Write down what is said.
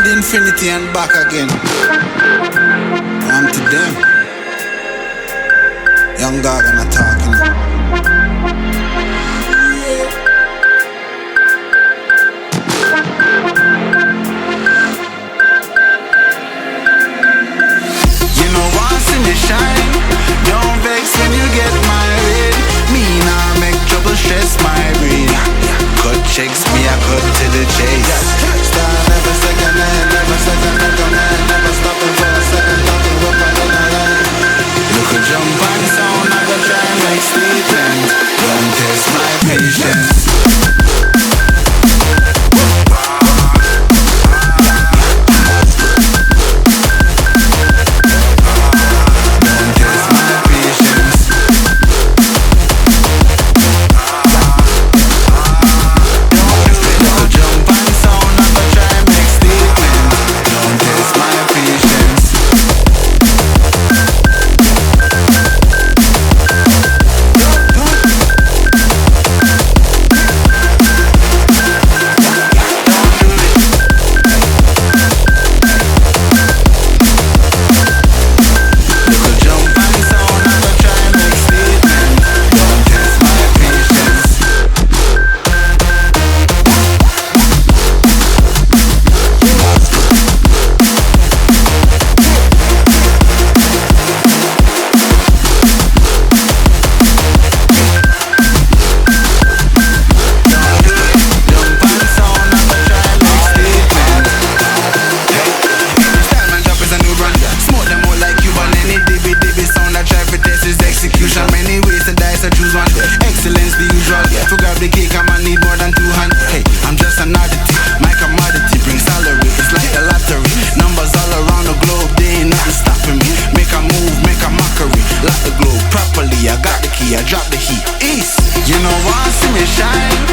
the infinity and back again. On to them. Young dog and a talking. Shine. Don't vex when you get married. Me nah make trouble stress my brain. Cut checks, me I cut to the chase. Star never second hand, never second recommend. Never stopping for a second, talking up and in a line. Look a jump on sound, I go try and make statement. Don't test my patience. Excellence the usual. To grab the cake, I'ma need more than 2 hands. Hey, I'm just an oddity. My commodity brings salary. It's like a lottery. Numbers all around the globe, they ain't nothing stopping me. Make a move, make a mockery. Lock the globe properly. I got the key, I drop the heat. East, you know, want see me shine.